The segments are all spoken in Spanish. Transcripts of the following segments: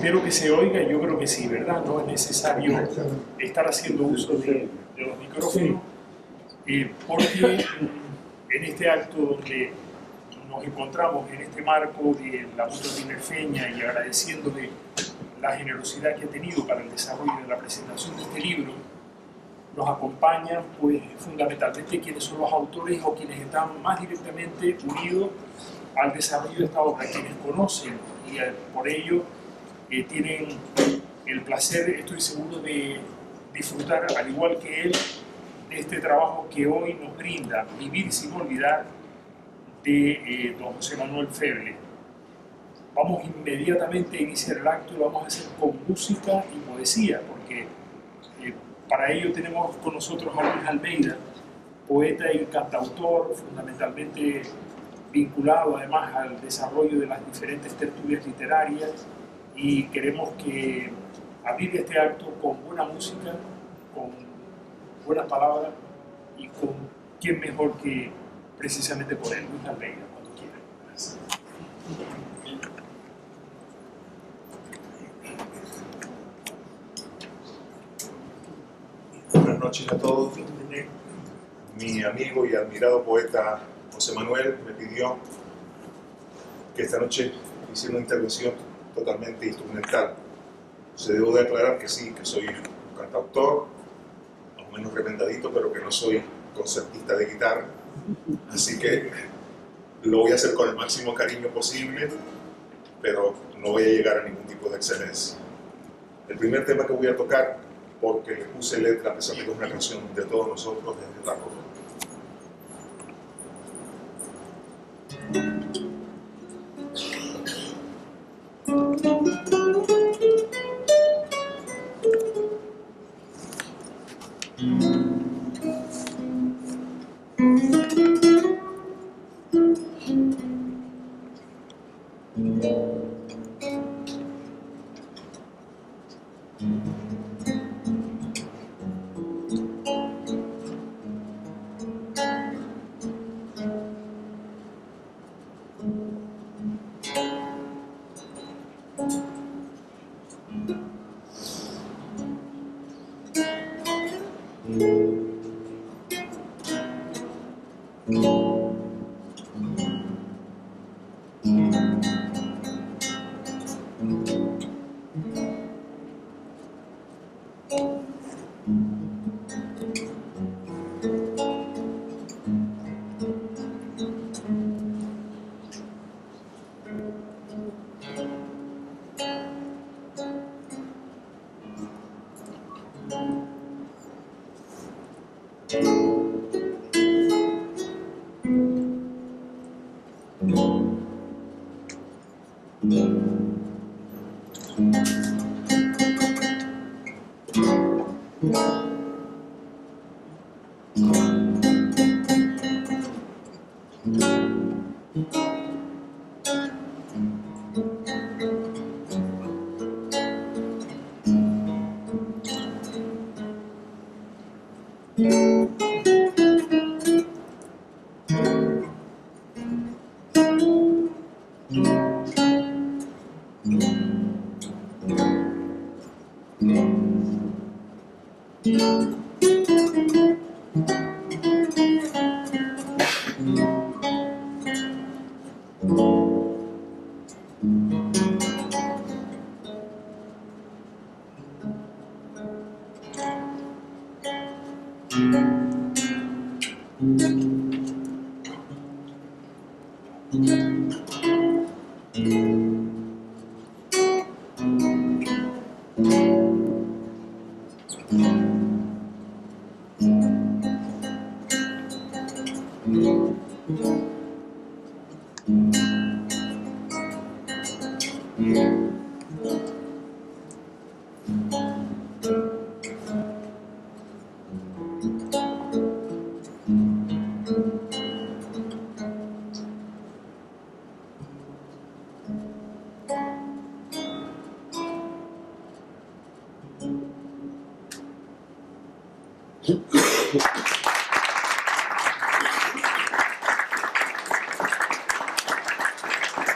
Espero que se oiga, yo creo que sí, ¿verdad? No es necesario estar haciendo uso de los micrófonos, porque en este acto donde nos encontramos en este marco de la Mutua Tinerfeña y agradeciéndole la generosidad que ha tenido para el desarrollo de la presentación de este libro, nos acompañan pues fundamentalmente quienes son los autores o quienes están más directamente unidos al desarrollo de esta obra, quienes conocen y por ello tienen el placer, estoy seguro, de disfrutar, al igual que él, de este trabajo que hoy nos brinda Vivir sin olvidar, de don José Manuel Feble. Vamos inmediatamente a iniciar el acto y lo vamos a hacer con música y poesía, porque para ello tenemos con nosotros a Luis Almeida, poeta y cantautor, fundamentalmente vinculado además al desarrollo de las diferentes tertulias literarias, y queremos que abrir este acto con buena música, con buenas palabras y con quién mejor que precisamente por él, Luis Almeida, cuando quiera. Gracias. Buenas noches a todos. Mi amigo y admirado poeta José Manuel me pidió que esta noche hiciera una intervención totalmente instrumental. Se debo de aclarar que sí, que soy un cantautor, más o menos remendadito, pero que no soy concertista de guitarra. Así que lo voy a hacer con el máximo cariño posible, pero no voy a llegar a ningún tipo de excelencia. El primer tema que voy a tocar, porque le puse letra, a pesar de que es una canción de todos nosotros, desde la ropa.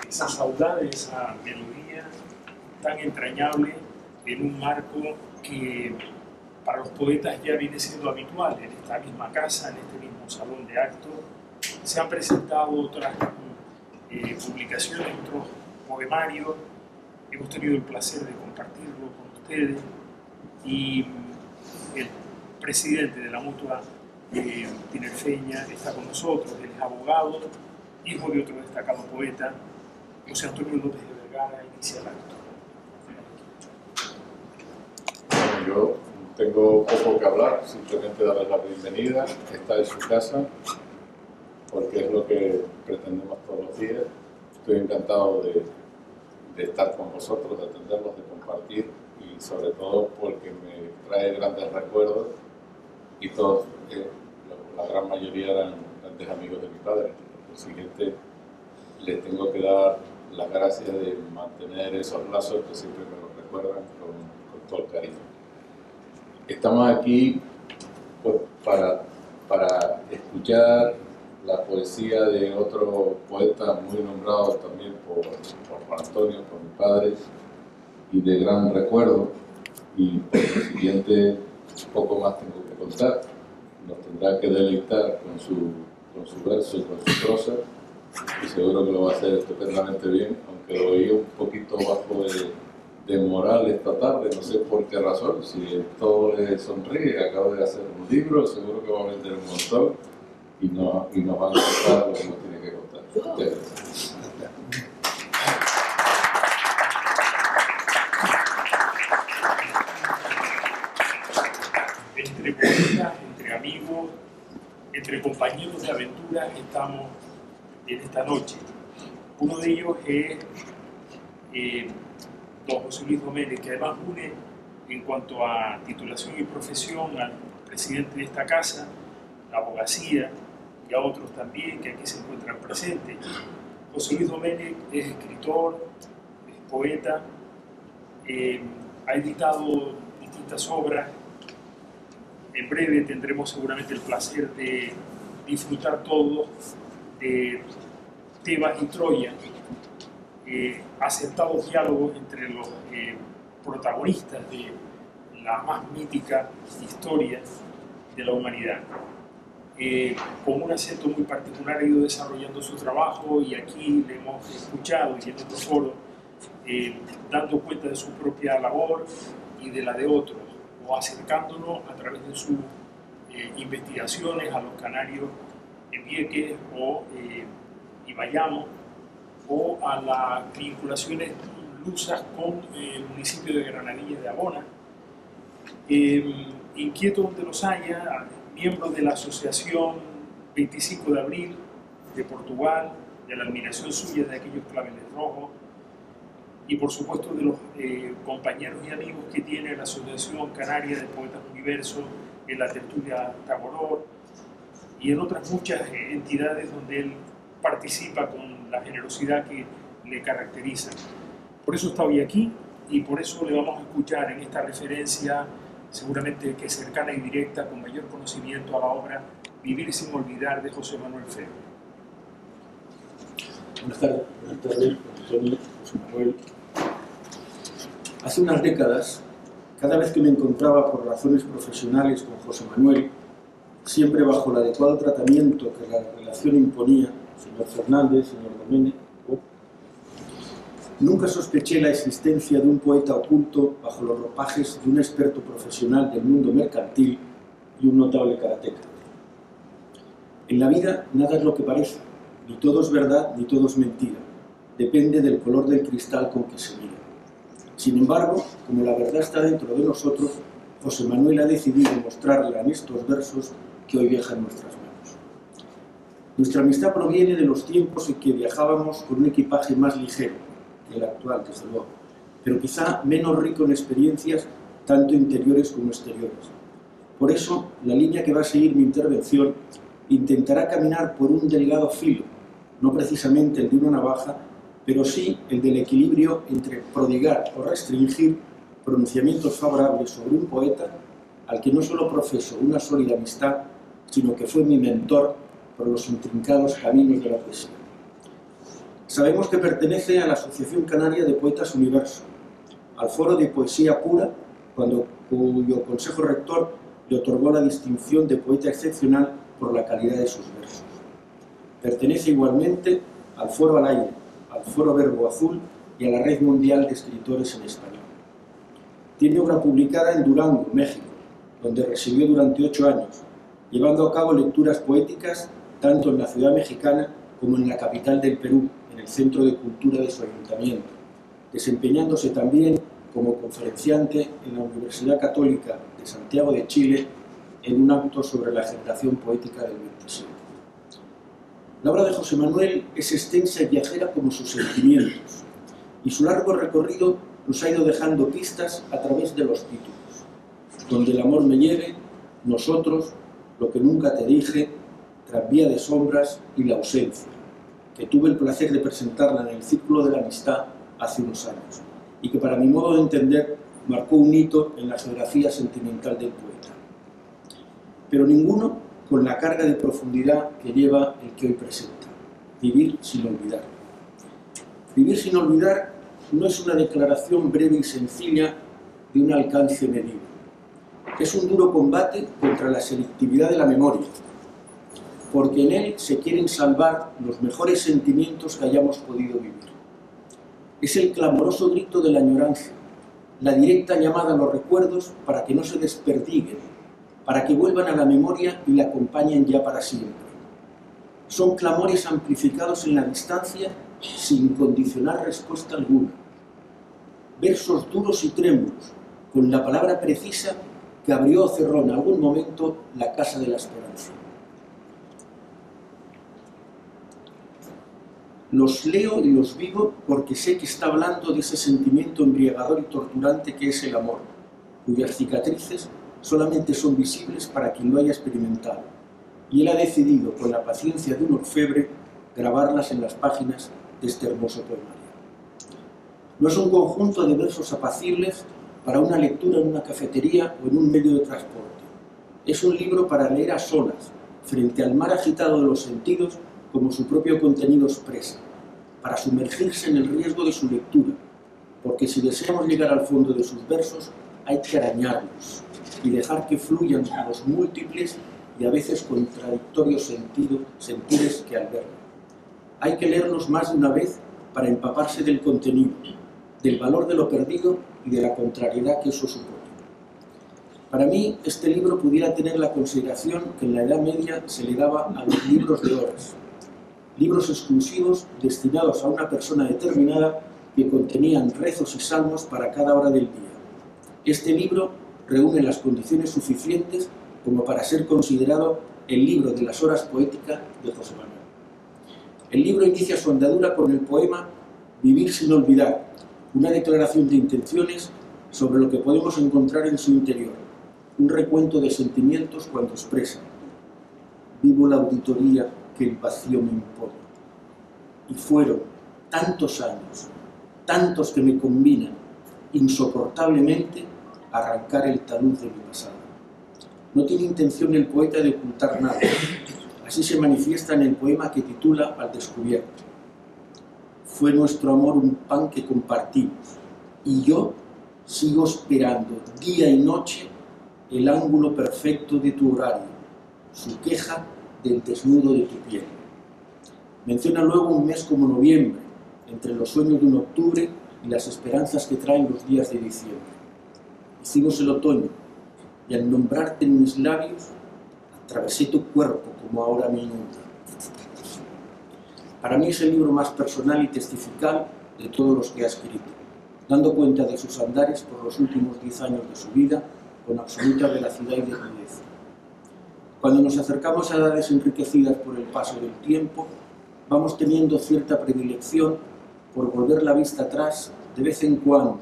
Esa saudade, esa melodía tan entrañable en un marco que para los poetas ya viene siendo habitual. En esta misma casa, en este mismo salón de actos, se han presentado otras publicaciones, otros poemarios. Hemos tenido el placer de compartirlo con ustedes, y el presidente de la Mutua Tinerfeña está con nosotros. Él es abogado, hijo de otro destacado poeta, José Antonio López de Vergara. Inicia el acto. Yo tengo poco que hablar, simplemente darles la bienvenida. Esta es su casa, porque es lo que pretendemos todos los días. Estoy encantado de estar con vosotros, de atenderlos, de compartir, y sobre todo porque me trae grandes recuerdos, y todos, la gran mayoría eran grandes amigos de mi padre. Por lo siguiente, les tengo que dar las gracias de mantener esos lazos que siempre me los recuerdan con todo el cariño. Estamos aquí pues, para escuchar la poesía de otro poeta muy nombrado también por Juan Antonio, por mi padre, y de gran recuerdo, y por lo siguiente poco más tengo que contar. Nos tendrá que deleitar con su verso y con su prosa, y seguro que lo va a hacer estupendamente bien, aunque lo oí un poquito bajo de moral esta tarde, no sé por qué razón. Si todo le sonríe, acabo de hacer un libro, seguro que va a vender un montón, y nos va a contar lo que nos tiene que contar. Muchas gracias. Entre poetas, entre amigos, entre compañeros de aventura estamos en esta noche. Uno de ellos es don José Luis Domenech, que además une en cuanto a titulación y profesión al presidente de esta casa, la abogacía, y a otros también que aquí se encuentran presentes. José Luis Domenech es escritor, es poeta, ha editado distintas obras. En breve tendremos seguramente el placer de disfrutar todos de Tebas y Troya, aceptados diálogos entre los protagonistas de la más mítica historia de la humanidad. Con un acento muy particular ha ido desarrollando su trabajo, y aquí le hemos escuchado, y en otro foro, dando cuenta de su propia labor y de la de otros, o acercándonos a través de sus investigaciones a los canarios en Vieques o Ibayamo, o a las vinculaciones lusas con el municipio de Granadilla de Abona. Inquieto donde los haya, miembro de la Asociación 25 de Abril de Portugal, de la admiración suya de aquellos claveles rojos, y por supuesto de los compañeros y amigos que tiene la Asociación Canaria de Poetas Universo, en la tertulia Tagoror, y en otras muchas entidades donde él participa con la generosidad que le caracteriza. Por eso está hoy aquí, y por eso le vamos a escuchar en esta referencia, seguramente que cercana y directa, con mayor conocimiento a la obra Vivir sin olvidar, de José Manuel Febres. Buenas tardes, Antonio, José Manuel. Hace unas décadas, cada vez que me encontraba por razones profesionales con José Manuel, siempre bajo el adecuado tratamiento que la relación imponía, señor Fernández, señor Domenech, nunca sospeché la existencia de un poeta oculto bajo los ropajes de un experto profesional del mundo mercantil y un notable karateca. En la vida nada es lo que parece, ni todo es verdad ni todo es mentira, depende del color del cristal con que se mira. Sin embargo, como la verdad está dentro de nosotros, José Manuel ha decidido mostrarla en estos versos que hoy viajan en nuestras manos. Nuestra amistad proviene de los tiempos en que viajábamos con un equipaje más ligero que el actual, desde luego, pero quizá menos rico en experiencias, tanto interiores como exteriores. Por eso, la línea que va a seguir mi intervención intentará caminar por un delgado filo, no precisamente el de una navaja, pero sí el del equilibrio entre prodigar o restringir pronunciamientos favorables sobre un poeta al que no solo profeso una sólida amistad, sino que fue mi mentor por los intrincados caminos de la poesía. Sabemos que pertenece a la Asociación Canaria de Poetas Universo, al Foro de Poesía Pura, cuyo Consejo Rector le otorgó la distinción de poeta excepcional por la calidad de sus versos. Pertenece igualmente al Foro al Aire, al Foro Verbo Azul y a la Red Mundial de Escritores en Español. Tiene obra publicada en Durango, México, donde residió durante 8 años, llevando a cabo lecturas poéticas tanto en la ciudad mexicana como en la capital del Perú, en el Centro de Cultura de su ayuntamiento, desempeñándose también como conferenciante en la Universidad Católica de Santiago de Chile en un acto sobre la generación poética del 27. La obra de José Manuel es extensa y viajera como sus sentimientos, y su largo recorrido nos ha ido dejando pistas a través de los títulos: Donde el amor me lleve, Nosotros, Lo que nunca te dije, Tranvía de sombras y La ausencia, que tuve el placer de presentarla en el Círculo de la Amistad hace unos años, y que para mi modo de entender marcó un hito en la geografía sentimental del poeta. Pero ninguno con la carga de profundidad que lleva el que hoy presenta: Vivir sin olvidar. Vivir sin olvidar no es una declaración breve y sencilla de un alcance medible. Es un duro combate contra la selectividad de la memoria, porque en él se quieren salvar los mejores sentimientos que hayamos podido vivir. Es el clamoroso grito de la añoranza, la directa llamada a los recuerdos para que no se desperdiguen, para que vuelvan a la memoria y la acompañen ya para siempre. Son clamores amplificados en la distancia sin condicionar respuesta alguna. Versos duros y trémulos, con la palabra precisa que abrió o cerró en algún momento la casa de la esperanza. Los leo y los vivo porque sé que está hablando de ese sentimiento embriagador y torturante que es el amor, cuyas cicatrices solamente son visibles para quien lo haya experimentado, y él ha decidido, con la paciencia de un orfebre, grabarlas en las páginas de este hermoso poemario. No es un conjunto de versos apacibles para una lectura en una cafetería o en un medio de transporte. Es un libro para leer a solas, frente al mar agitado de los sentidos, como su propio contenido expresa, para sumergirse en el riesgo de su lectura, porque si deseamos llegar al fondo de sus versos, hay que arañarlos y dejar que fluyan los múltiples y a veces contradictorios sentires que albergan. Hay que leerlos más de una vez para empaparse del contenido, del valor de lo perdido y de la contrariedad que eso supone. Para mí, este libro pudiera tener la consideración que en la Edad Media se le daba a los libros de horas, libros exclusivos destinados a una persona determinada que contenían rezos y salmos para cada hora del día. Este libro reúne las condiciones suficientes como para ser considerado el libro de las horas poéticas de José Manuel. El libro inicia su andadura con el poema Vivir sin olvidar, una declaración de intenciones sobre lo que podemos encontrar en su interior, un recuento de sentimientos cuando expresa: vivo la auditoría que el vacío me impone. Y fueron tantos años, tantos que me combinan insoportablemente a arrancar el talud de mi pasado. No tiene intención el poeta de ocultar nada. Así se manifiesta en el poema que titula Al descubierto. Fue nuestro amor un pan que compartimos, y yo sigo esperando día y noche el ángulo perfecto de tu horario, su queja del desnudo de tu piel. Menciona luego un mes como noviembre, entre los sueños de un octubre y las esperanzas que traen los días de diciembre. Hicimos el otoño, y al nombrarte en mis labios, atravesé tu cuerpo como ahora me inunda. Para mí es el libro más personal y testifical de todos los que ha escrito, dando cuenta de sus andares por los últimos 10 años de su vida con absoluta veracidad y desnudez. Cuando nos acercamos a edades enriquecidas por el paso del tiempo, vamos teniendo cierta predilección por volver la vista atrás de vez en cuando,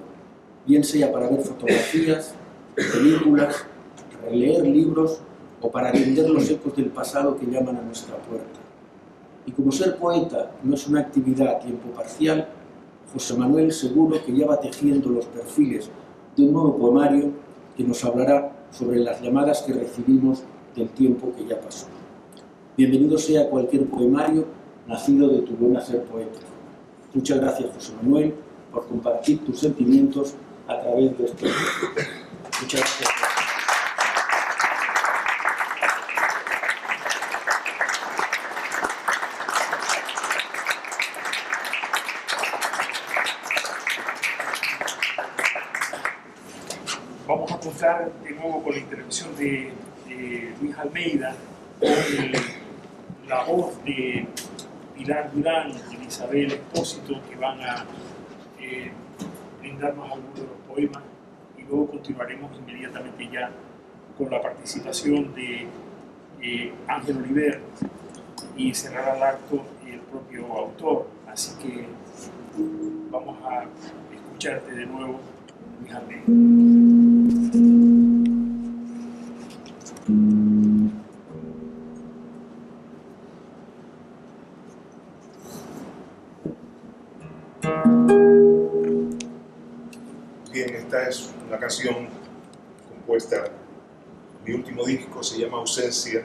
bien sea para ver fotografías, películas, releer libros o para atender los ecos del pasado que llaman a nuestra puerta. Y como ser poeta no es una actividad a tiempo parcial, José Manuel seguro que ya va tejiendo los perfiles de un nuevo poemario que nos hablará sobre las llamadas que recibimos del tiempo que ya pasó. Bienvenido sea cualquier poemario nacido de tu buen hacer poético. Muchas gracias, José Manuel, por compartir tus sentimientos a través de estos. Muchas gracias. Vamos a contar de nuevo con la intervención de Luis Almeida, con la voz de Pilar Durán y de Isabel Espósito, que van a brindarnos algunos de los poemas, y luego continuaremos inmediatamente ya con la participación de Ángel Oliver, y cerrará el acto el propio autor. Así que vamos a escucharte de nuevo, Luis Almeida. Bien, esta es una canción compuesta en mi último disco, se llama Ausencia,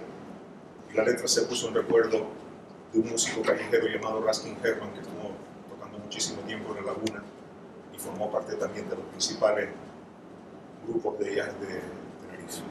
y la letra se puso en recuerdo de un músico callejero llamado Ruskin Herman, que estuvo tocando muchísimo tiempo en La Laguna y formó parte también de los principales grupos de jazz de Tenerife.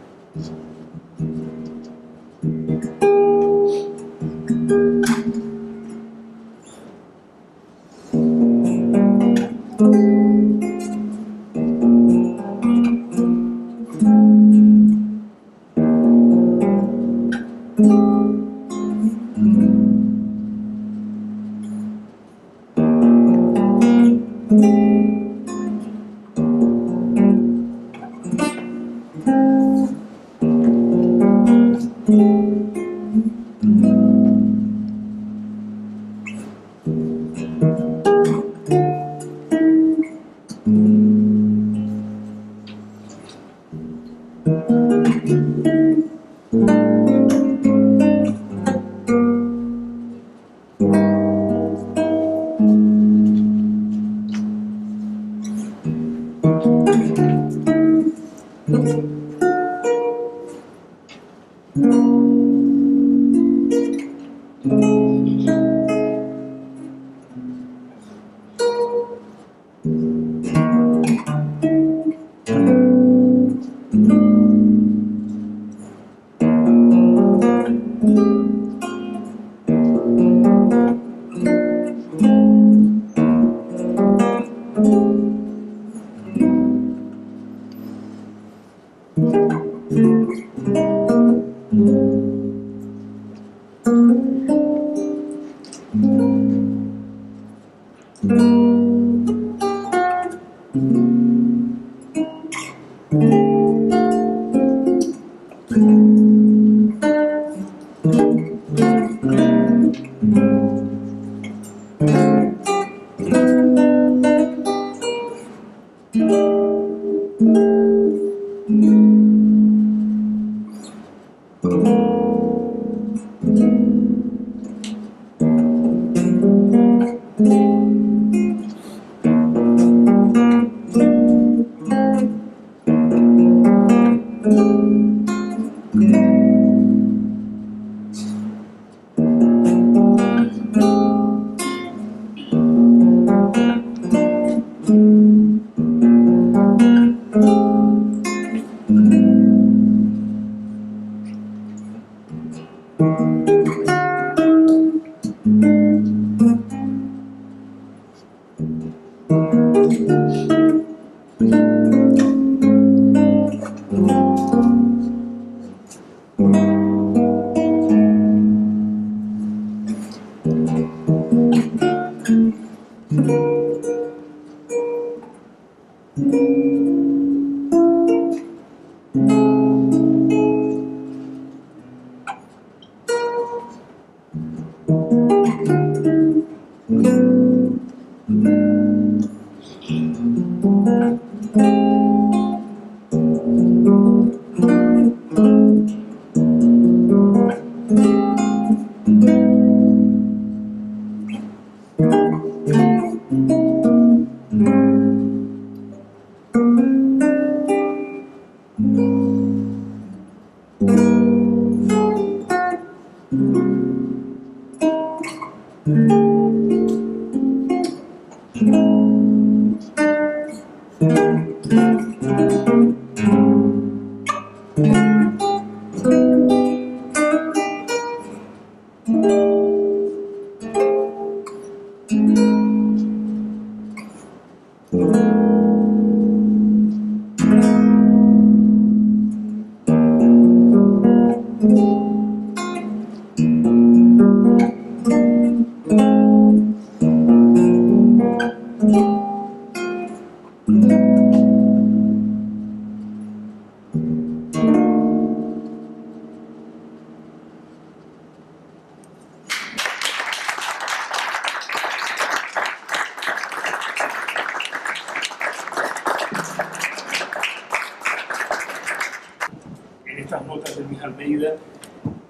estas notas de Luis Almeida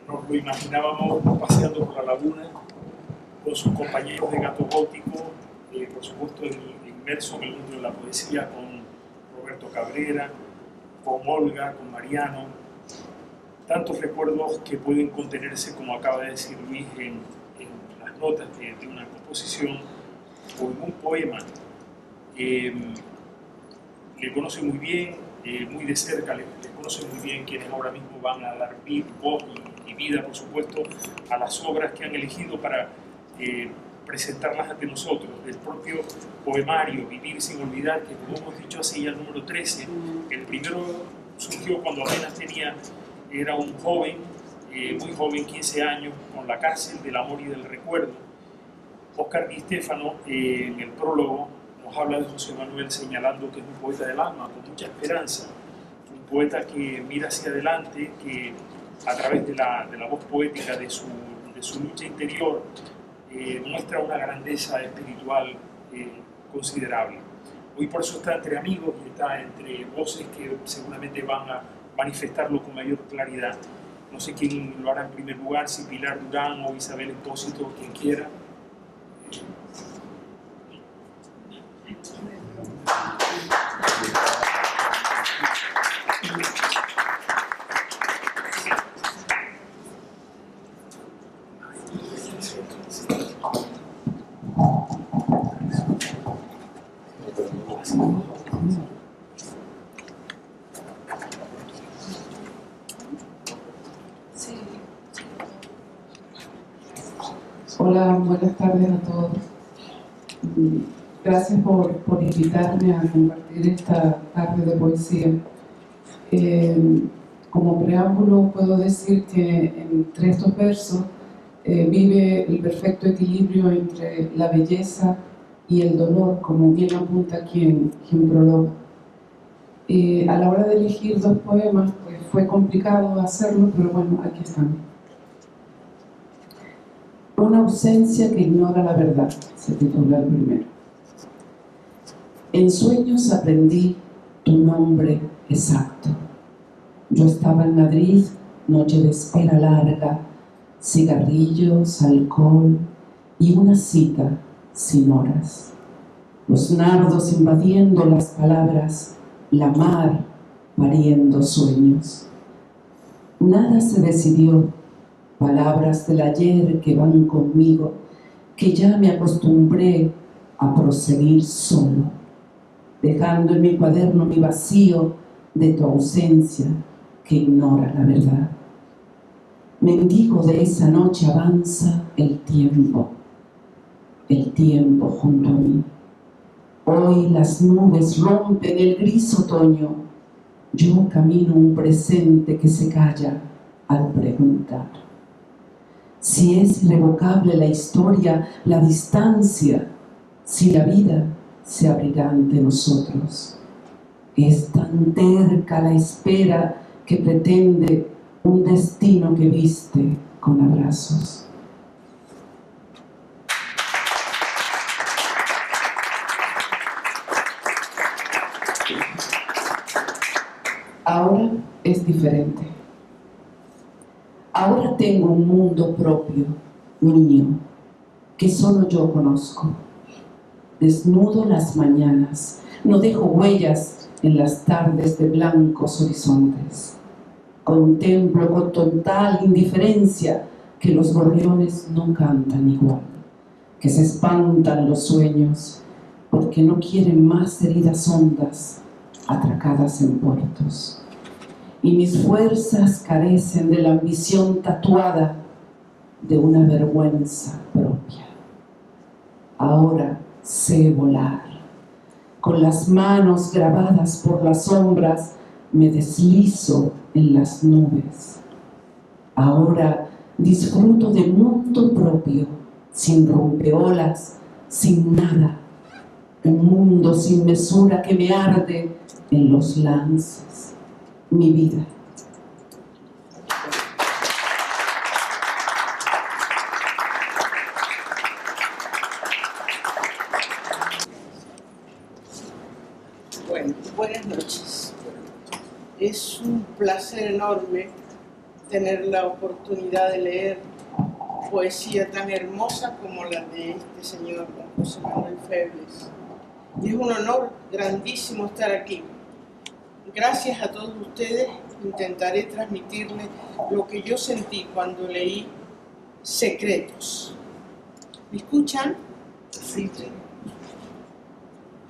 nos lo imaginábamos paseando por la laguna con sus compañeros de Gato Gótico, por supuesto inmerso en el mundo de la poesía, con Roberto Cabrera, con Olga, con Mariano. Tantos recuerdos que pueden contenerse, como acaba de decir Luis, en las notas de una composición o en un poema. Le conoce muy bien, muy de cerca, le conocen muy bien quienes ahora mismo van a dar voz y vida, por supuesto, a las obras que han elegido para presentarlas ante nosotros. Del propio poemario Vivir sin olvidar, que como hemos dicho hace ya el número 13, el primero surgió cuando apenas era un joven, muy joven, 15 años, con La cárcel del amor y del recuerdo. Óscar Di Stéfano, en el prólogo, nos habla de José Manuel señalando que es un poeta del alma, con mucha esperanza, un poeta que mira hacia adelante, que a través de la voz poética de su lucha interior muestra una grandeza espiritual considerable. Hoy por eso está entre amigos y está entre voces que seguramente van a manifestarlo con mayor claridad. No sé quién lo hará en primer lugar, si Pilar Durán o Isabel Espósito, quien quiera. Hola, buenas tardes a todos. Gracias por invitarme a compartir esta tarde de poesía. Como preámbulo puedo decir que entre estos versos vive el perfecto equilibrio entre la belleza y el dolor, como bien apunta quien prologa. A la hora de elegir dos poemas, pues fue complicado hacerlo, pero bueno, aquí están. Una ausencia que ignora la verdad, se titula el primero. En sueños aprendí tu nombre exacto. Yo estaba en Madrid, noche de espera larga, cigarrillos, alcohol y una cita sin horas. Los nardos invadiendo las palabras, la mar pariendo sueños. Nada se decidió. Palabras del ayer que van conmigo, que ya me acostumbré a proseguir solo, dejando en mi cuaderno mi vacío de tu ausencia que ignora la verdad. Mendigo de esa noche avanza el tiempo junto a mí. Hoy las nubes rompen el gris otoño, yo camino un presente que se calla al preguntar. Si es irrevocable la historia, la distancia, si la vida se abrirá ante nosotros. Es tan terca la espera que pretende un destino que viste con abrazos. Ahora es diferente. Ahora tengo un mundo propio, mío, que solo yo conozco. Desnudo las mañanas, no dejo huellas en las tardes de blancos horizontes. Contemplo con total indiferencia que los gorriones no cantan igual, que se espantan los sueños porque no quieren más heridas hondas atracadas en puertos. Y mis fuerzas carecen de la ambición tatuada de una vergüenza propia. Ahora sé volar. Con las manos grabadas por las sombras me deslizo en las nubes. Ahora disfruto de mundo propio, sin rompeolas, sin nada. Un mundo sin mesura que me arde en los lances. Mi vida. Bueno, buenas noches. Es un un placer enorme tener la oportunidad de leer poesía tan hermosa como la de este señor, don José Manuel Febles. Y es un honor grandísimo estar aquí. Gracias a todos ustedes, intentaré transmitirles lo que yo sentí cuando leí Secretos. ¿Me escuchan? Sí.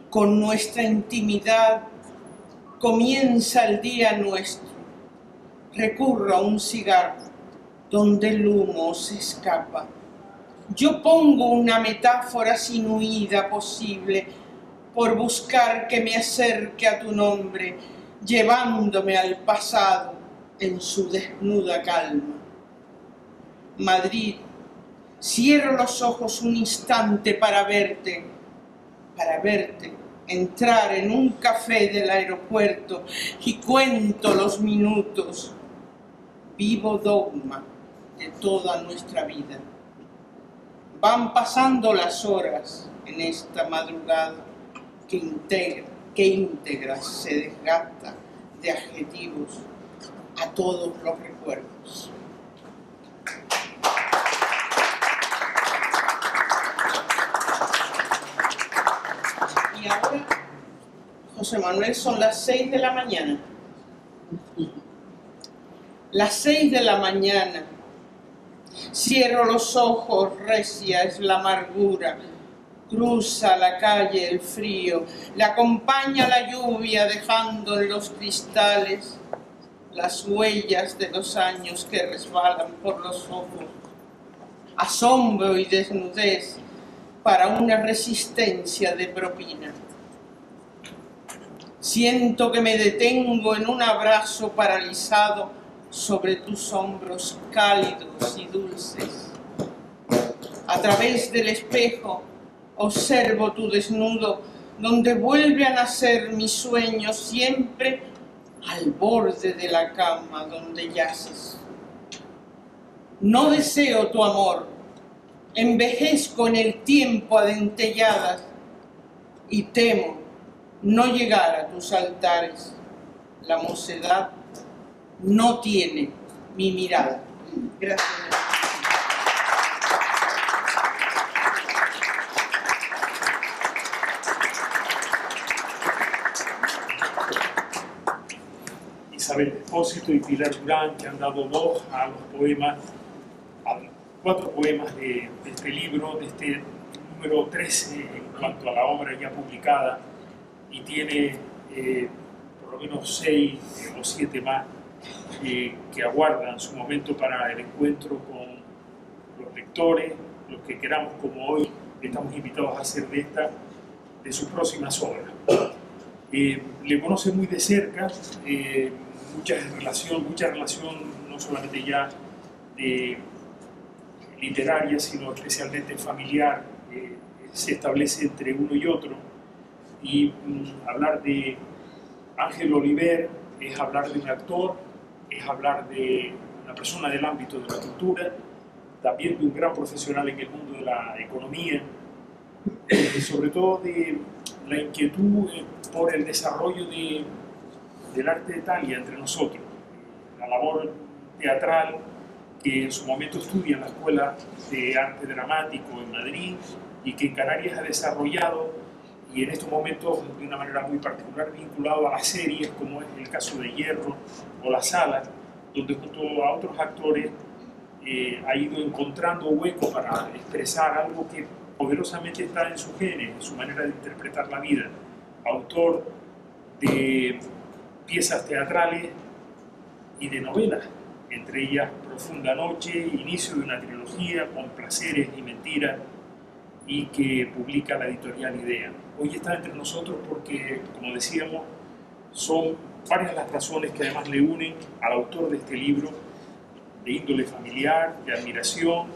Con nuestra intimidad comienza el día nuestro. Recurro a un cigarro donde el humo se escapa. Yo pongo una metáfora sin huida posible por buscar que me acerque a tu nombre, llevándome al pasado en su desnuda calma. Madrid, cierro los ojos un instante para verte entrar en un café del aeropuerto y cuento los minutos, vivo dogma de toda nuestra vida. Van pasando las horas en esta madrugada que íntegra se desgasta de adjetivos a todos los recuerdos. Y ahora, José Manuel, son las 6 de la mañana. Las 6 de la mañana. Cierro los ojos, recia es la amargura. Cruza la calle el frío, le acompaña la lluvia dejando en los cristales las huellas de los años que resbalan por los ojos. Asombro y desnudez para una resistencia de propina. Siento que me detengo en un abrazo paralizado sobre tus hombros cálidos y dulces. A través del espejo observo tu desnudo, donde vuelve a nacer mi sueño, siempre al borde de la cama donde yaces. No deseo tu amor, envejezco en el tiempo a dentelladas y temo no llegar a tus altares. La mocedad no tiene mi mirada. Gracias. Isabel Espósito y Pilar Durán, que han dado voz a los poemas, a 4 poemas de este libro, de este número 13 en cuanto a la obra ya publicada, y tiene por lo menos 6 o 7 más que aguardan su momento para el encuentro con los lectores, los que queramos, como hoy estamos invitados a hacer de sus próximas obras. Le conoce muy de cerca, mucha relación no solamente ya literaria, sino especialmente familiar, se establece entre uno y otro. Y hablar de Ángel Oliver es hablar de un actor, es hablar de una persona del ámbito de la cultura, también de un gran profesional en el mundo de la economía, y sobre todo de la inquietud por el desarrollo del arte de Talia entre nosotros, la labor teatral que en su momento estudia en la Escuela de Arte Dramático en Madrid y que en Canarias ha desarrollado, y en estos momentos de una manera muy particular vinculado a las series, como es el caso de Hierro o La Sala, donde junto a otros actores ha ido encontrando hueco para expresar algo que poderosamente está en su genes, en su manera de interpretar la vida. Autor de piezas teatrales y de novelas, entre ellas Profunda Noche, inicio de una trilogía con Placeres y Mentiras, y que publica la editorial Idea. Hoy está entre nosotros porque, como decíamos, son varias las razones que además le unen al autor de este libro, de índole familiar, de admiración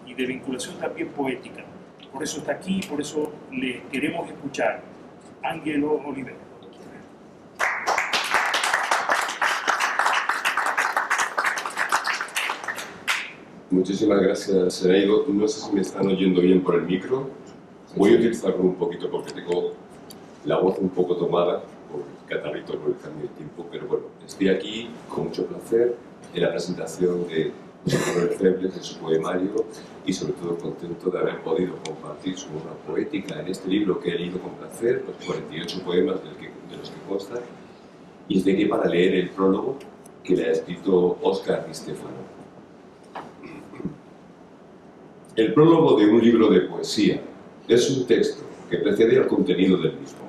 y de vinculación también poética. Por eso está aquí, por eso le queremos escuchar. Ángelo Oliver. Muchísimas gracias, Sereido. No sé si me están oyendo bien por el micro. Voy a utilizarlo un poquito porque tengo la voz un poco tomada por catarrito por el cambio de tiempo, pero bueno, estoy aquí con mucho placer en la presentación de José Manuel Febles, de su poemario, y sobre todo contento de haber podido compartir su obra poética en este libro que he leído con placer, los 48 poemas de los que consta, y estoy aquí para leer el prólogo que le ha escrito Óscar Di Stefano. El prólogo de un libro de poesía es un texto que precede al contenido del mismo.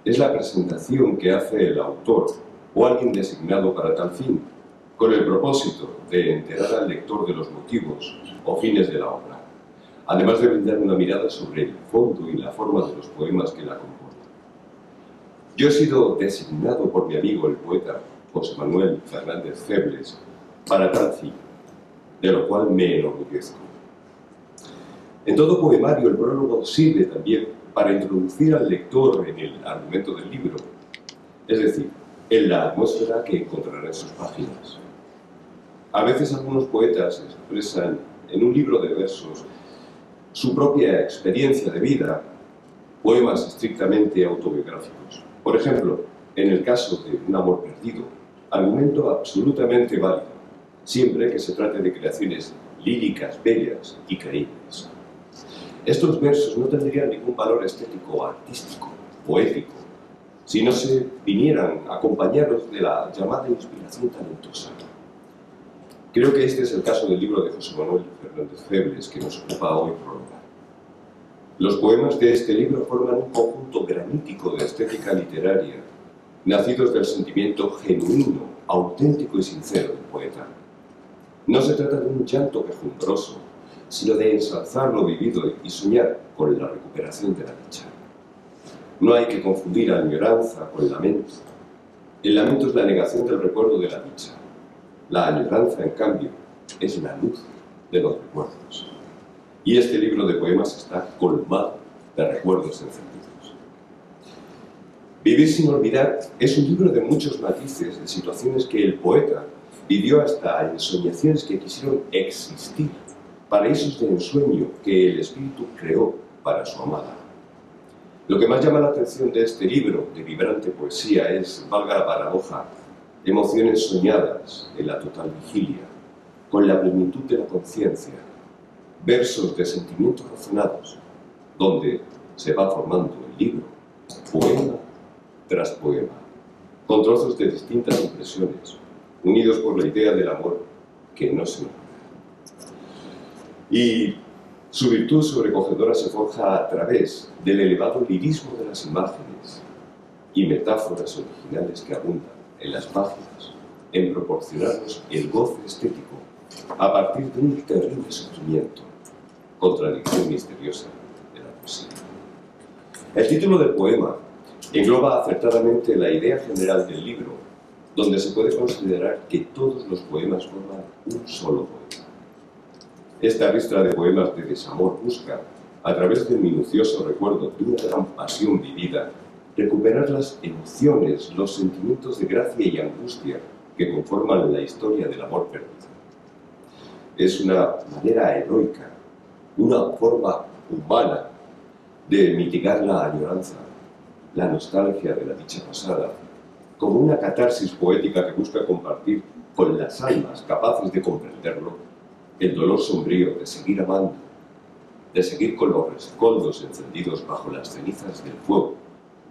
Es la presentación que hace el autor o alguien designado para tal fin, con el propósito de enterar al lector de los motivos o fines de la obra, además de brindar una mirada sobre el fondo y la forma de los poemas que la componen. Yo he sido designado por mi amigo el poeta José Manuel Fernández Febles para tal fin, de lo cual me enorgullezco. En todo poemario el prólogo sirve también para introducir al lector en el argumento del libro, es decir, en la atmósfera que encontrará en sus páginas. A veces algunos poetas expresan en un libro de versos su propia experiencia de vida, poemas estrictamente autobiográficos. Por ejemplo, en el caso de Un amor perdido, argumento absolutamente válido, siempre que se trate de creaciones líricas, bellas y creíbles. Estos versos no tendrían ningún valor estético, artístico, poético, si no se vinieran acompañados de la llamada inspiración talentosa. Creo que este es el caso del libro de José Manuel Fernández Febles que nos ocupa hoy prologar. Los poemas de este libro forman un conjunto granítico de estética literaria, nacidos del sentimiento genuino, auténtico y sincero del poeta. No se trata de un llanto quejumbroso, sino de ensalzar lo vivido y soñar con la recuperación de la dicha. No hay que confundir añoranza con lamento. El lamento es la negación del recuerdo de la dicha. La añoranza, en cambio, es la luz de los recuerdos. Y este libro de poemas está colmado de recuerdos encendidos. Vivir sin olvidar es un libro de muchos matices, de situaciones que el poeta vivió hasta ensoñaciones que quisieron existir, paraísos de ensueño que el espíritu creó para su amada. Lo que más llama la atención de este libro de vibrante poesía es, valga la paradoja, emociones soñadas en la total vigilia, con la plenitud de la conciencia, versos de sentimientos razonados, donde se va formando el libro, poema tras poema, con trozos de distintas impresiones, unidos por la idea del amor que no se olvida. Y su virtud sobrecogedora se forja a través del elevado lirismo de las imágenes y metáforas originales que abundan en las páginas, en proporcionarnos el goce estético a partir de un terrible sufrimiento, contradicción misteriosa de la poesía. El título del poema engloba acertadamente la idea general del libro, donde se puede considerar que todos los poemas forman un solo poema. Esta ristra de poemas de desamor busca, a través del minucioso recuerdo de una gran pasión vivida, recuperar las emociones, los sentimientos de gracia y angustia que conforman la historia del amor perdido. Es una manera heroica, una forma humana de mitigar la añoranza, la nostalgia de la dicha pasada, como una catarsis poética que busca compartir con las almas capaces de comprenderlo el dolor sombrío de seguir amando, de seguir con los rescoldos encendidos bajo las cenizas del fuego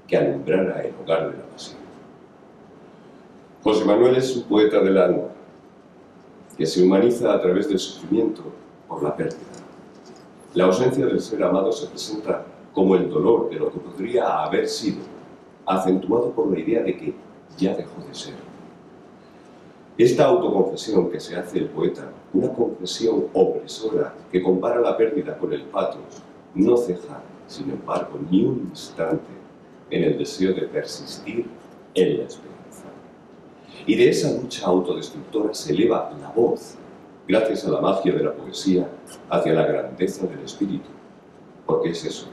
que alumbrara el hogar de la pasión. José Manuel es un poeta del alma, que se humaniza a través del sufrimiento por la pérdida. La ausencia del ser amado se presenta como el dolor de lo que podría haber sido, acentuado por la idea de que ya dejó de ser. Esta autoconfesión que se hace el poeta, una confesión opresora que compara la pérdida con el pathos, no ceja, sin embargo, ni un instante en el deseo de persistir en la esperanza. Y de esa lucha autodestructora se eleva la voz, gracias a la magia de la poesía, hacia la grandeza del espíritu. Porque es eso,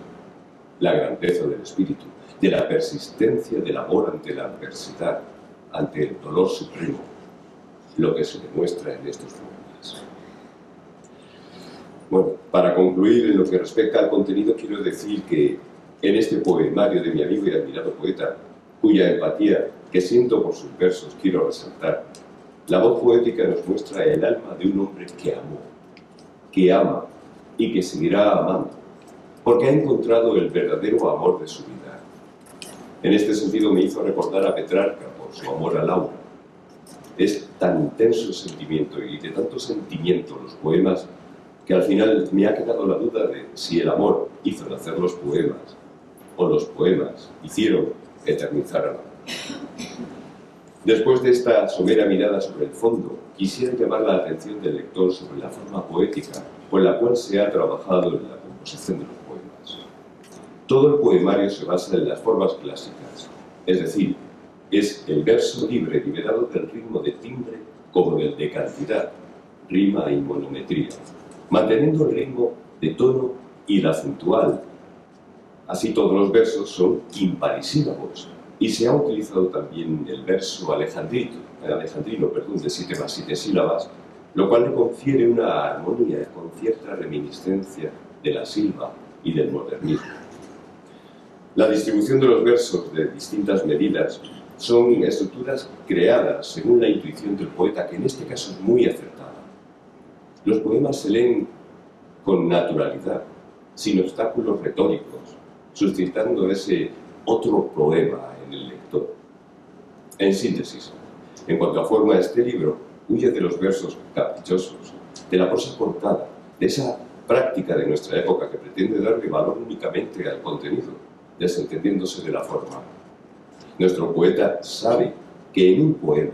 la grandeza del espíritu, de la persistencia del amor ante la adversidad, ante el dolor supremo, lo que se demuestra en estos poemas. Bueno, para concluir en lo que respecta al contenido, quiero decir que en este poemario de mi amigo y admirado poeta cuya empatía que siento por sus versos quiero resaltar, la voz poética nos muestra el alma de un hombre que amó, que ama y que seguirá amando, porque ha encontrado el verdadero amor de su vida. En este sentido me hizo recordar a Petrarca por su amor a Laura. Es tan intenso el sentimiento y de tanto sentimiento los poemas que al final me ha quedado la duda de si el amor hizo nacer los poemas o los poemas hicieron eternizar al amor. Después de esta somera mirada sobre el fondo, quisiera llamar la atención del lector sobre la forma poética con la cual se ha trabajado en la composición de los poemas. Todo el poemario se basa en las formas clásicas, es decir, es el verso libre liberado del ritmo de timbre como del de cantidad, rima y monometría, manteniendo el ritmo de tono y la acentual. Así todos los versos son imparisílabos y se ha utilizado también el verso alejandrino, de 7 más 7 sílabas, lo cual le confiere una armonía con cierta reminiscencia de la silva y del modernismo. La distribución de los versos de distintas medidas son estructuras creadas según la intuición del poeta, que en este caso es muy acertada. Los poemas se leen con naturalidad, sin obstáculos retóricos, suscitando ese otro poema en el lector. En síntesis, en cuanto a forma, este libro huye de los versos caprichosos, de la prosa cortada, de esa práctica de nuestra época que pretende darle valor únicamente al contenido, desentendiéndose de la forma. Nuestro poeta sabe que en un poema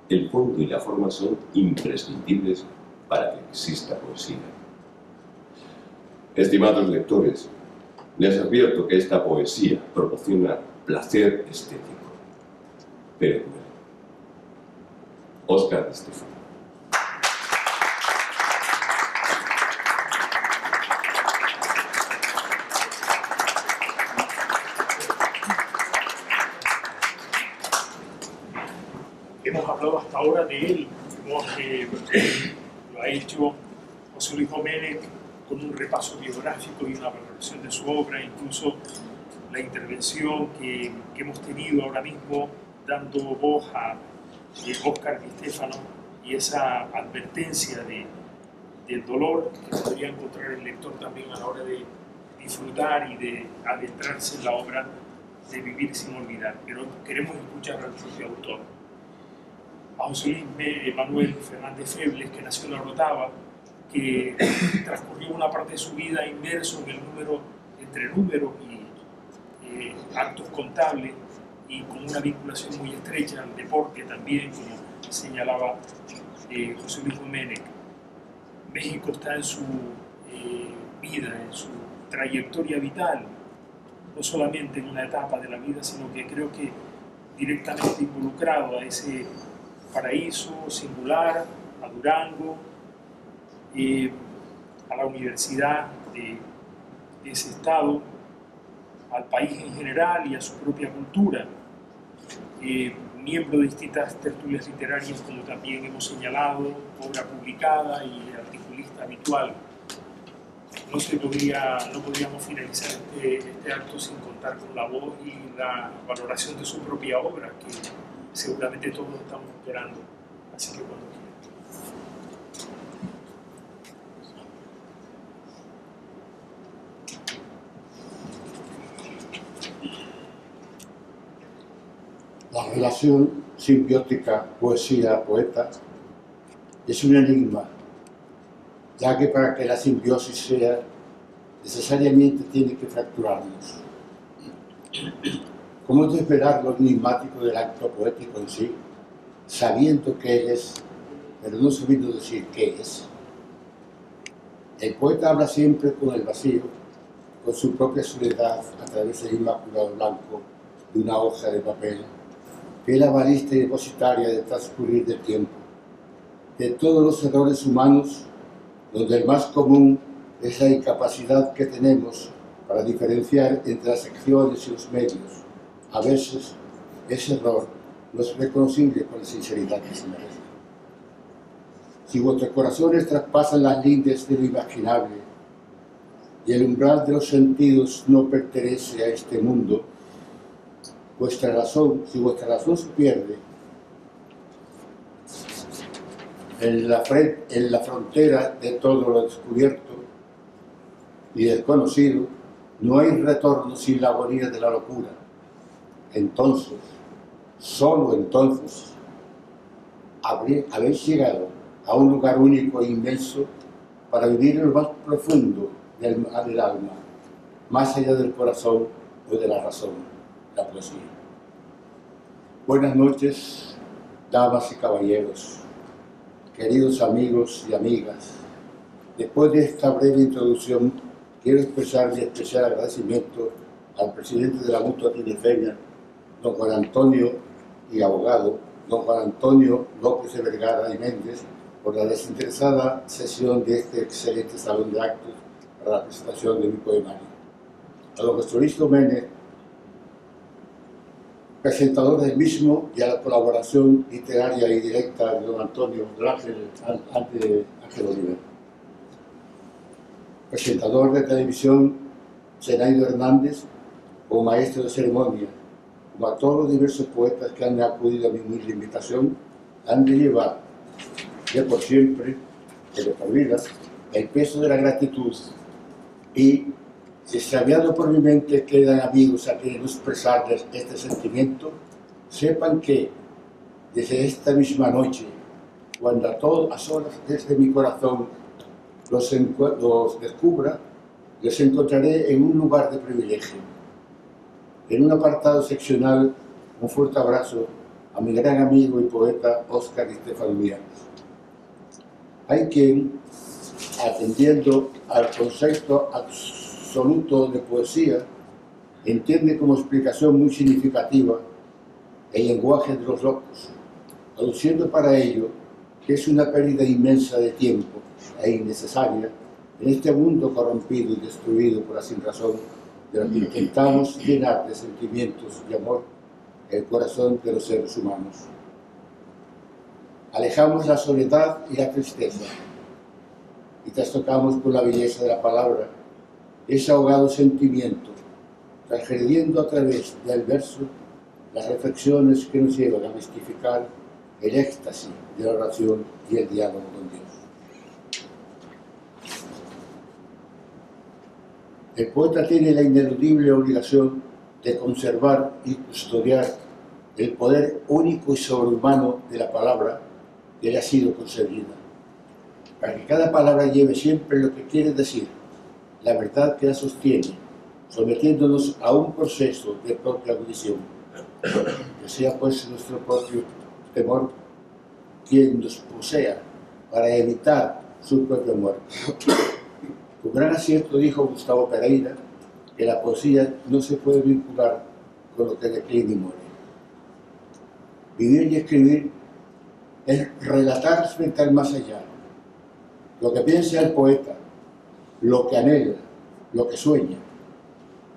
el fondo y la forma son imprescindibles para que exista poesía. Estimados lectores, les advierto que esta poesía proporciona placer estético, pero bueno. Óscar Di Stéfano. Hemos hablado hasta ahora de él, como lo ha hecho José Luis Domènech con un repaso biográfico y una valoración de su obra, incluso la intervención que hemos tenido ahora mismo dando voz a Óscar Di Stéfano y esa advertencia del dolor que podría encontrar el lector también a la hora de disfrutar y de adentrarse en la obra de Vivir sin olvidar. Pero queremos escuchar al propio autor. A José Luis Manuel Fernández Febles, que nació en La Orotava, que transcurrió una parte de su vida inmerso en el número, entre números y actos contables, y con una vinculación muy estrecha al deporte también, como señalaba José Luis Domènech. México está en su vida, en su trayectoria vital, no solamente en una etapa de la vida, sino que creo que directamente involucrado a ese paraíso singular, a Durango, a la universidad de ese estado, al país en general y a su propia cultura. Miembro de distintas tertulias literarias, como también hemos señalado, obra publicada y articulista habitual. No podríamos finalizar este acto sin contar con la voz y la valoración de su propia obra, que seguramente todos estamos esperando. Así que cuando quieran. La relación simbiótica poesía-poeta es un enigma, ya que para que la simbiosis sea, necesariamente tiene que fracturarnos. ¿Cómo desvelar lo enigmático del acto poético en sí, sabiendo qué es, pero no sabiendo decir qué es? El poeta habla siempre con el vacío, con su propia soledad a través del inmaculado blanco de una hoja de papel, que es la balista y depositaria del transcurrir del tiempo, de todos los errores humanos, donde el más común es la incapacidad que tenemos para diferenciar entre las acciones y los medios. A veces, ese error no es reconocible con la sinceridad que se merece. Si vuestros corazones traspasan las lindes de lo imaginable y el umbral de los sentidos no pertenece a este mundo, si vuestra razón se pierde en la frontera de todo lo descubierto y desconocido, no hay retorno sin la agonía de la locura. Entonces, solo entonces, habéis llegado a un lugar único e inmenso para vivir en lo más profundo del alma, más allá del corazón o de la razón, la poesía. Buenas noches, damas y caballeros, queridos amigos y amigas. Después de esta breve introducción, quiero expresar mi especial agradecimiento al presidente de la Mutua Tinefeña, don Juan Antonio, y abogado, don Juan Antonio López de Vergara y Méndez, por la desinteresada sesión de este excelente salón de actos para la presentación de mi poemario. A don José Luis Doménez, presentador del mismo, y a la colaboración literaria y directa de don Antonio Ángel Oliver. Presentador de televisión, Zenaido Hernández, como maestro de ceremonia, como a todos los diversos poetas que han acudido a mi humilde invitación, han de llevar, de por siempre, de por vida, el peso de la gratitud, y, extraviado por mi mente, quedan amigos a quienes expresarles este sentimiento. Sepan que, desde esta misma noche, cuando a todas horas desde mi corazón los descubra, les encontraré en un lugar de privilegio. En un apartado seccional, un fuerte abrazo a mi gran amigo y poeta Óscar Estefano Mías. Hay quien, atendiendo al concepto absoluto de poesía, entiende como explicación muy significativa el lenguaje de los locos, aduciendo para ello que es una pérdida inmensa de tiempo e innecesaria en este mundo corrompido y destruido por la sinrazón, de lo que intentamos llenar de sentimientos y amor el corazón de los seres humanos. Alejamos la soledad y la tristeza y trastocamos con la belleza de la palabra ese ahogado sentimiento, transgrediendo a través del verso las reflexiones que nos llevan a mistificar el éxtasis de la oración y el diálogo con Dios. El poeta tiene la ineludible obligación de conservar y custodiar el poder único y sobrehumano de la palabra que le ha sido concedida, para que cada palabra lleve siempre lo que quiere decir, la verdad que la sostiene, sometiéndonos a un proceso de propia audición. Que sea pues nuestro propio temor quien nos posea para evitar su propia muerte. Con gran acierto dijo Gustavo Pereira que la poesía no se puede vincular con lo que declina y muere. Vivir y escribir es relatar frente al más allá, lo que piensa el poeta, lo que anhela, lo que sueña,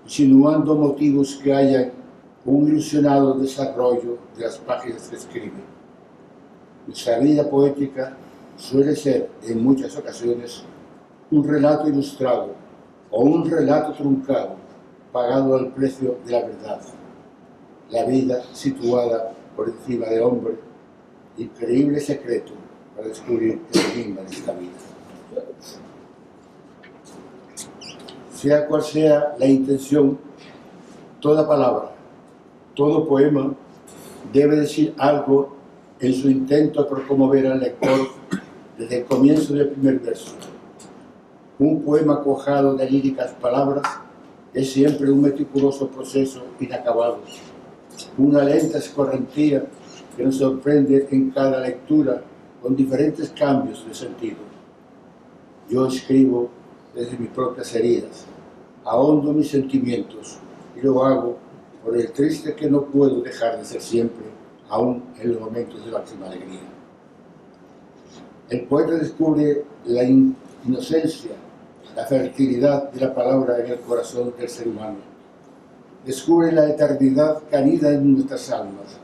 insinuando motivos que hayan un ilusionado desarrollo de las páginas que escribe. Nuestra vida poética suele ser, en muchas ocasiones, un relato ilustrado o un relato truncado, pagado al precio de la verdad. La vida situada por encima del hombre, increíble secreto para descubrir el enigma de esta vida. Sea cual sea la intención, toda palabra, todo poema debe decir algo en su intento por conmover al lector desde el comienzo del primer verso. Un poema cuajado de líricas palabras es siempre un meticuloso proceso inacabado, una lenta escorrentía que nos sorprende en cada lectura con diferentes cambios de sentido. Yo escribo desde mis propias heridas, ahondo mis sentimientos y lo hago por el triste que no puedo dejar de ser siempre, aún en los momentos de máxima alegría. El poeta descubre la inocencia, la fertilidad de la palabra en el corazón del ser humano. Descubre la eternidad que anida en nuestras almas,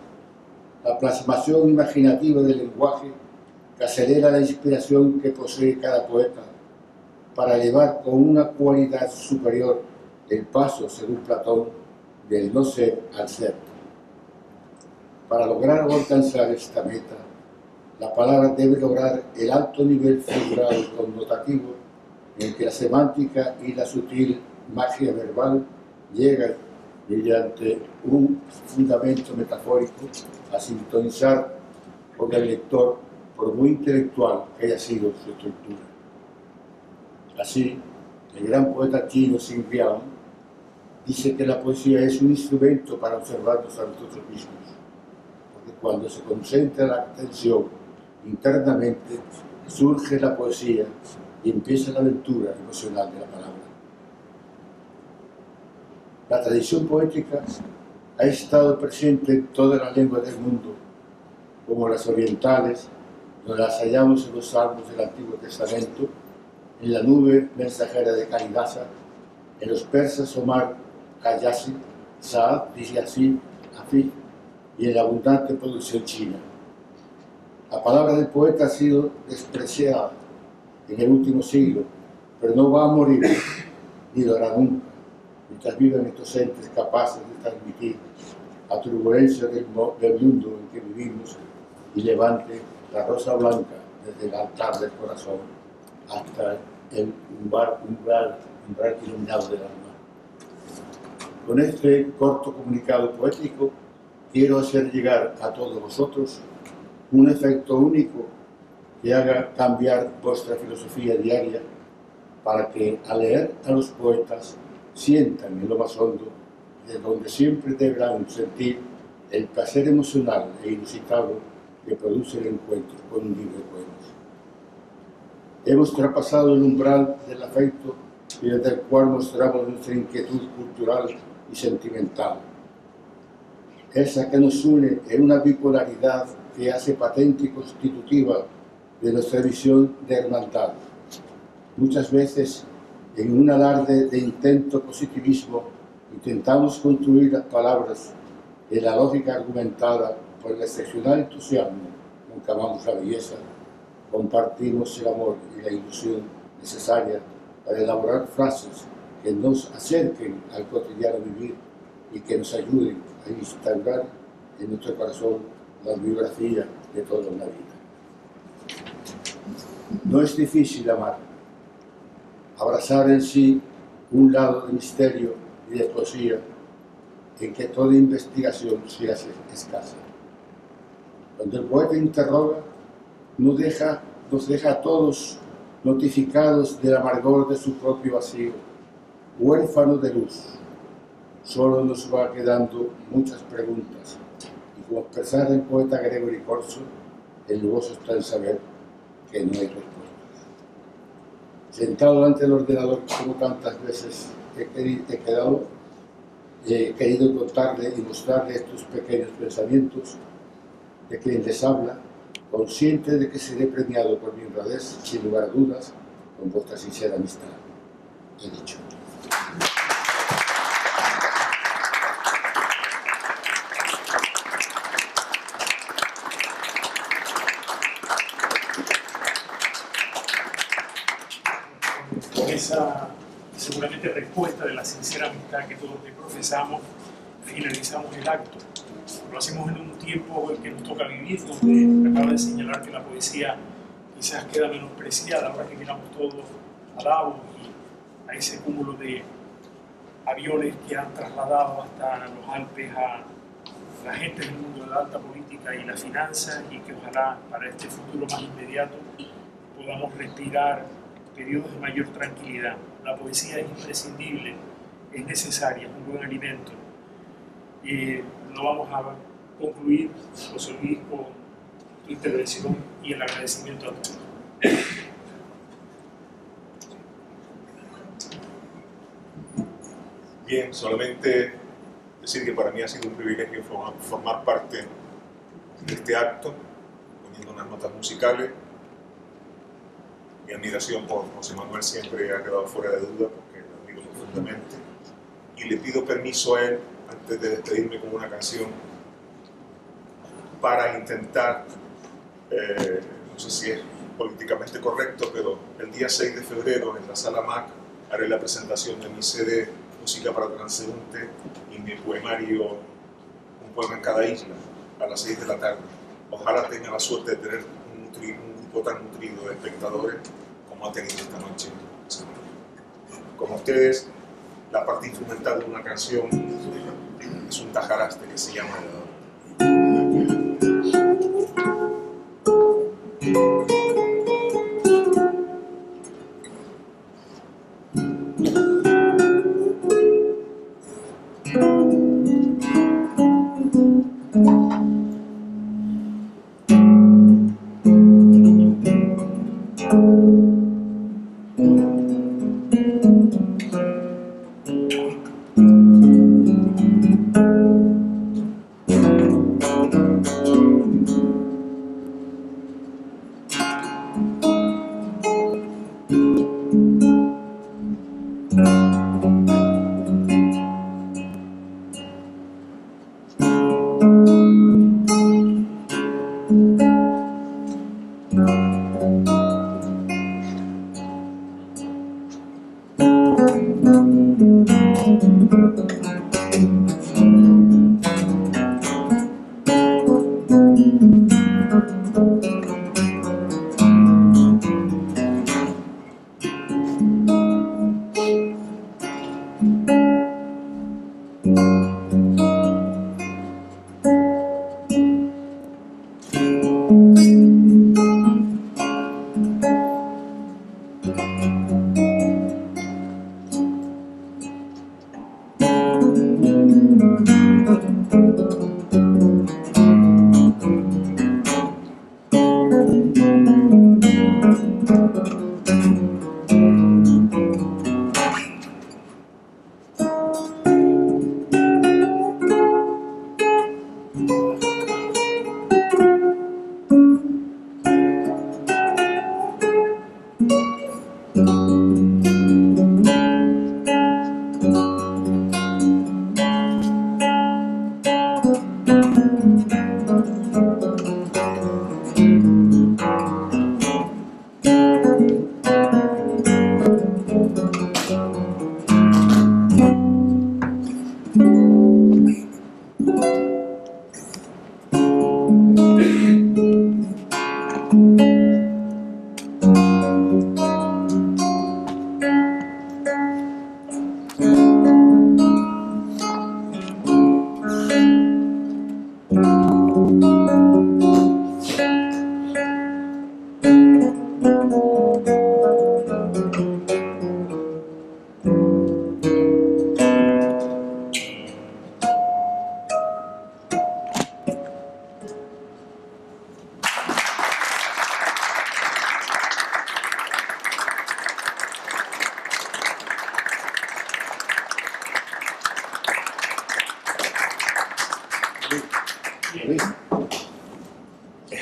la plasmación imaginativa del lenguaje que acelera la inspiración que posee cada poeta para elevar con una cualidad superior el paso, según Platón, del no ser al ser, Para lograr o alcanzar esta meta, la palabra debe lograr el alto nivel figurado y connotativo en el que la semántica y la sutil magia verbal llegan mediante un fundamento metafórico a sintonizar con el lector por muy intelectual que haya sido su estructura. Así, el gran poeta chino Xing Bian dice que la poesía es un instrumento para observarnos a nosotros mismos, porque cuando se concentra la atención internamente, surge la poesía y empieza la aventura emocional de la palabra. La tradición poética ha estado presente en todas las lenguas del mundo, como las orientales, donde las hallamos en los salmos del Antiguo Testamento, en la nube mensajera de Kalidasa, en los persas Omar Khayyasi, Saad, Yasin, Afif y en la abundante producción china. La palabra del poeta ha sido despreciada en el último siglo, pero no va a morir, ni lo hará nunca, mientras vivan estos entes capaces de transmitir la turbulencia del mundo en que vivimos y levante la rosa blanca desde el altar del corazón hasta el umbral iluminado del alma. Con este corto comunicado poético quiero hacer llegar a todos vosotros un efecto único que haga cambiar vuestra filosofía diaria para que al leer a los poetas sientan en lo más hondo, de donde siempre deberán sentir el placer emocional e inusitado que produce el encuentro con un libro de poemas. Hemos traspasado el umbral del afecto desde el cual mostramos nuestra inquietud cultural y sentimental, esa que nos une en una bipolaridad que hace patente y constitutiva de nuestra visión de hermandad. Muchas veces, en un alarde de intento positivismo, intentamos construir las palabras en la lógica argumentada por el excepcional entusiasmo con que amamos la belleza, compartimos el amor y la ilusión necesaria para elaborar frases que nos acerquen al cotidiano vivir y que nos ayuden a instaurar en nuestro corazón la biografía de toda una vida. No es difícil amar, abrazar en sí un lado de misterio y de poesía en que toda investigación se hace escasa. Cuando el poeta interroga, nos deja a todos notificados del amargor de su propio vacío, huérfanos de luz. Solo nos va quedando muchas preguntas, y como expresara el poeta Gregory Corso, el gozo está en saber que no hay respuestas. Sentado ante el ordenador, como tantas veces he querido contarle y mostrarle estos pequeños pensamientos de quien les habla, consciente de que seré premiado por mi honradez, sin lugar a dudas, con vuestra sincera amistad. He dicho. Con esa seguramente respuesta de la sincera amistad que todos le profesamos, finalizamos el acto. Lo hacemos en un tiempo que nos toca vivir, donde acaba de señalar que la poesía quizás queda menospreciada ahora que miramos todos a Davos y a ese cúmulo de aviones que han trasladado hasta los Alpes a la gente del mundo de la alta política y la finanza, y que ojalá para este futuro más inmediato podamos respirar periodos de mayor tranquilidad. La poesía es imprescindible, es necesaria, es un buen alimento. Lo vamos a concluir, José Luis, con tu intervención y el agradecimiento a todos. Bien, solamente decir que para mí ha sido un privilegio formar parte de este acto, poniendo unas notas musicales. Mi admiración por José Manuel siempre ha quedado fuera de duda, porque lo admiro profundamente. Y le pido permiso a él, antes de despedirme con una canción, para intentar, no sé si es políticamente correcto, pero el día 6 de febrero en la Sala MAC haré la presentación de mi CD Música para Transeúnte y mi poemario Un poema en cada isla. a las 6 de la tarde. Ojalá tenga la suerte de tener un grupo tan nutrido de espectadores como ha tenido esta noche. Como ustedes, la parte instrumental de una canción es un tajaraste que se llama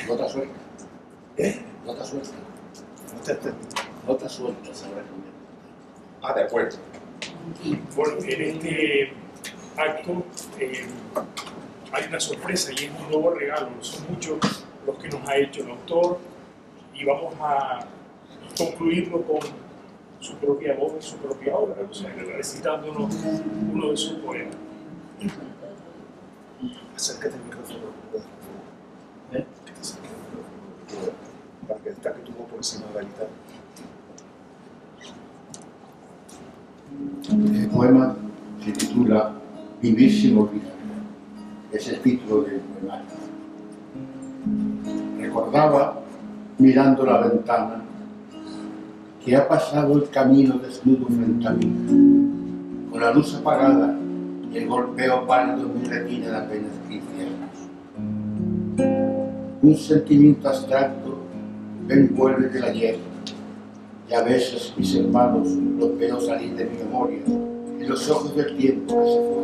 Nota suelta. Nota suelta. Nota suelta, sabrás comer. Ah, de acuerdo. Bueno, en este acto hay una sorpresa y es un nuevo regalo. Son muchos los que nos ha hecho el autor y vamos a concluirlo con su propia voz y su propia obra, o sea, recitándonos uno de sus poemas. Acércate al micrófono. Que te acerques al micrófono para que destaque tu voz por encima de la guitarra. El poema se titula Vivir sin olvidar. Es el título del poemario. Recordaba, mirando la ventana, que ha pasado el camino desnudo frente a mí, con la luz apagada y el golpeo pálido en mi retina de apenas 15 años. Un sentimiento abstracto me envuelve del ayer, y a veces mis hermanos los veo salir de mi memoria en los ojos del tiempo que se fue.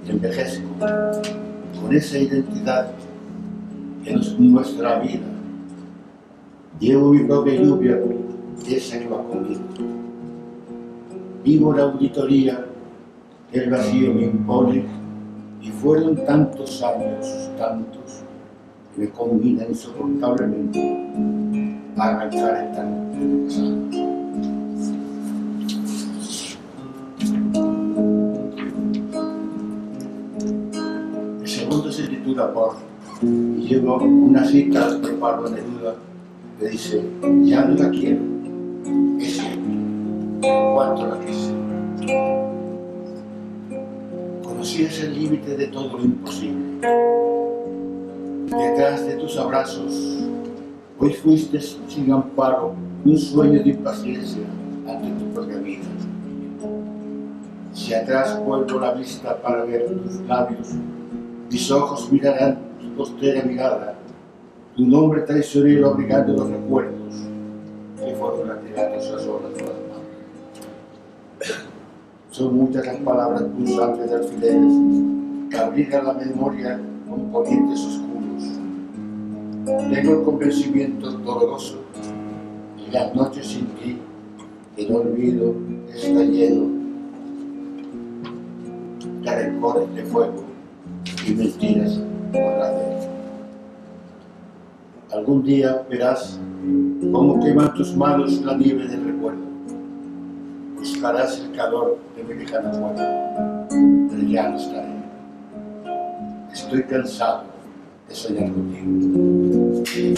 Envejezco con esa identidad que nos muestra la vida. Llevo mi propia lluvia y esa que va conmigo. Vivo la auditoría que el vacío me impone y fueron tantos años, tantos, que me combinan insoportablemente a arrancar esta noche del pasado. El segundo Neruda por y llevo una cita de Pablo Neruda que dice: ya no la quiero, es cierto, cuánto la quise. Conocías el límite de todo lo imposible. Detrás de tus abrazos, hoy fuiste sin amparo un sueño de impaciencia ante tu propia vida. Si atrás vuelvo la vista para ver tus labios, mis ojos mirarán tu postera mirada, tu nombre traicionero abrigando los recuerdos que fueron retirados a solas de las manos. Son muchas las palabras pulsantes de alfileres que abrigan la memoria con ponientes oscuros. Tengo el convencimiento doloroso y las noches sin ti, el olvido está lleno de rencores de fuego y mentiras por la ley. Algún día verás cómo queman tus manos la nieve del recuerdo. Buscarás el calor de mi lejana muerte, pero ya no estaré. Estoy cansado de soñar contigo.